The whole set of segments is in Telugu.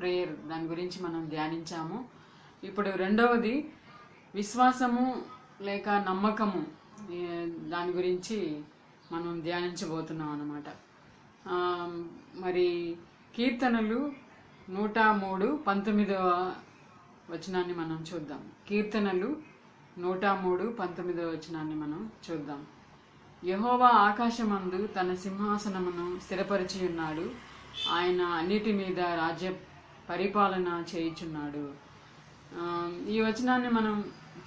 ప్రేయర్, దాని గురించి మనం ధ్యానించాము. ఇప్పుడు రెండవది విశ్వాసము లేక నమ్మకము, దాని గురించి మనం ధ్యానించబోతున్నాం అన్నమాట. మరి కీర్తనలు 103:19 వచనాన్ని మనం చూద్దాం. కీర్తనలు 103:19 మనం చూద్దాం. యెహోవా ఆకాశమందు తన సింహాసనమును స్థిరపరిచి ఉన్నాడు, ఆయన అన్నిటి మీద రాజ్య పరిపాలన చేయుచున్నాడు. ఈ వచనాన్ని మనం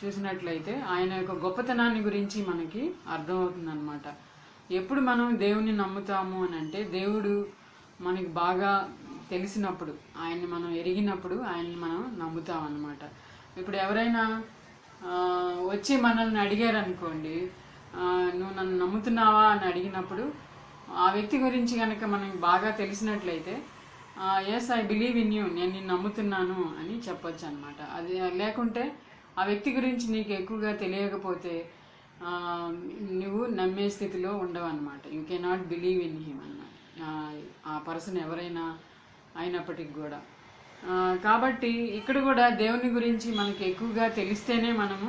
చూసినట్లయితే ఆయన యొక్క గొప్పతనాన్ని గురించి మనకి అర్థమవుతుంది అన్నమాట. ఎప్పుడు మనం దేవుని నమ్ముతాము అని అంటే, దేవుడు మనకి బాగా తెలిసినప్పుడు, ఆయన్ని మనం ఎరిగినప్పుడు ఆయన్ని మనం నమ్ముతాం అన్నమాట. ఇప్పుడు ఎవరైనా వచ్చి మనల్ని అడిగారు అనుకోండి, నువ్వు నన్ను నమ్ముతున్నావా అని అడిగినప్పుడు ఆ వ్యక్తి గురించి కనుక మనకి బాగా తెలిసినట్లయితే yes I believe in you, నేను నిన్ను నమ్ముతున్నాను అని చెప్పొచ్చు అనమాట. అది లేకుంటే ఆ వ్యక్తి గురించి నీకు ఎక్కువగా తెలియకపోతే నువ్వు నమ్మే స్థితిలో ఉండవు అనమాట. You cannot believe in him అన్నమాట, ఆ పర్సన్ ఎవరైనా అయినప్పటికి కూడా. కాబట్టి ఇక్కడ కూడా దేవుని గురించి మనకి ఎక్కువగా తెలిస్తేనే మనము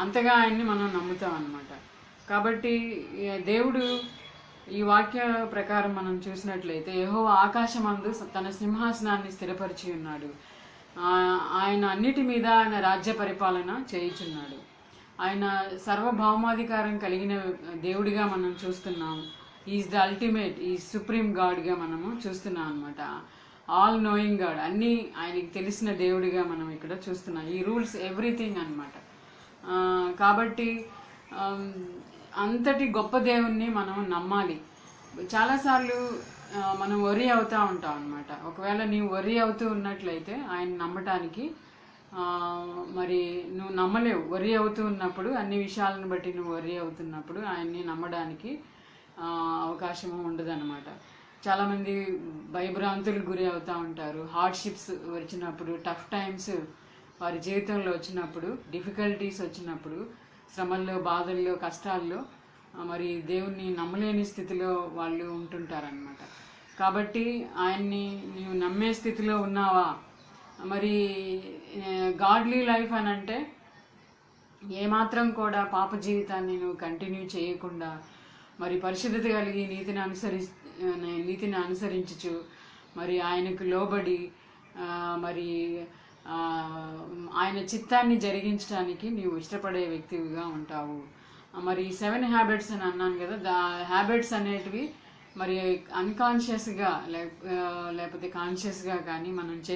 అంతగా ఆయన్ని మనం నమ్ముతాం అన్నమాట. కాబట్టి దేవుడు ఈ వాక్య ప్రకారం మనం చూసినట్లయితే, యెహోవా ఆకాశమందు తన సింహాసనాన్ని స్థిరపరిచి ఉన్నాడు, ఆయన అన్నిటి మీద ఆయన రాజ్య పరిపాలన చేయుచున్నాడు. ఆయన సర్వభౌమాధికారం కలిగిన దేవుడిగా మనం చూస్తున్నాం. ఈజ్ ద అల్టిమేట్, ఈ సుప్రీం గాడ్గా మనము చూస్తున్నాం అనమాట. ఆల్ నోయింగ్ గాడ్, అన్నీ ఆయనకి తెలిసిన దేవుడిగా మనం ఇక్కడ చూస్తున్నాం. ఈ రూల్స్ ఎవ్రీథింగ్ అనమాట. కాబట్టి అంతటి గొప్ప దేవుణ్ణి మనం నమ్మాలి. చాలాసార్లు మనం వరి అవుతూ ఉంటాం అనమాట. ఒకవేళ నీవు వరి అవుతూ ఉన్నట్లయితే ఆయన నమ్మటానికి మరి నువ్వు నమ్మలేవు. వరి అవుతూ ఉన్నప్పుడు, అన్ని విషయాలను బట్టి నువ్వు వరి అవుతున్నప్పుడు ఆయన్ని నమ్మడానికి అవకాశము ఉండదన్నమాట. చాలామంది భయభ్రాంతులకు గురి అవుతూ ఉంటారు. హార్డ్షిప్స్ వచ్చినప్పుడు, టఫ్ టైమ్స్ వారి జీవితంలో వచ్చినప్పుడు, డిఫికల్టీస్ వచ్చినప్పుడు, శ్రమల్లో, బాధల్లో, కష్టాల్లో మరి దేవుణ్ణి నమ్మలేని స్థితిలో వాళ్ళు ఉంటుంటారనమాట. కాబట్టి ఆయన్ని నీవు నమ్మే స్థితిలో ఉన్నావా? మరి గాడ్లీ లైఫ్ అని అంటే ఏమాత్రం కూడా పాప జీవితాన్ని నువ్వు కంటిన్యూ చేయకుండా, మరి పరిశుద్ధత కలిగి నీతిని అనుసరించుచు మరి ఆయనకు లోబడి మరి ఆయన చిత్తాన్ని జరిగించడానికి నీవు ఇష్టపడే వ్యక్తివిగా ఉంటావు. మరి 7 హ్యాబిట్స్ అని అన్నాను కదా, హ్యాబిట్స్ అనేటివి మరి అన్కాన్షియస్గా లేకపోతే కాన్షియస్గా కానీ మనం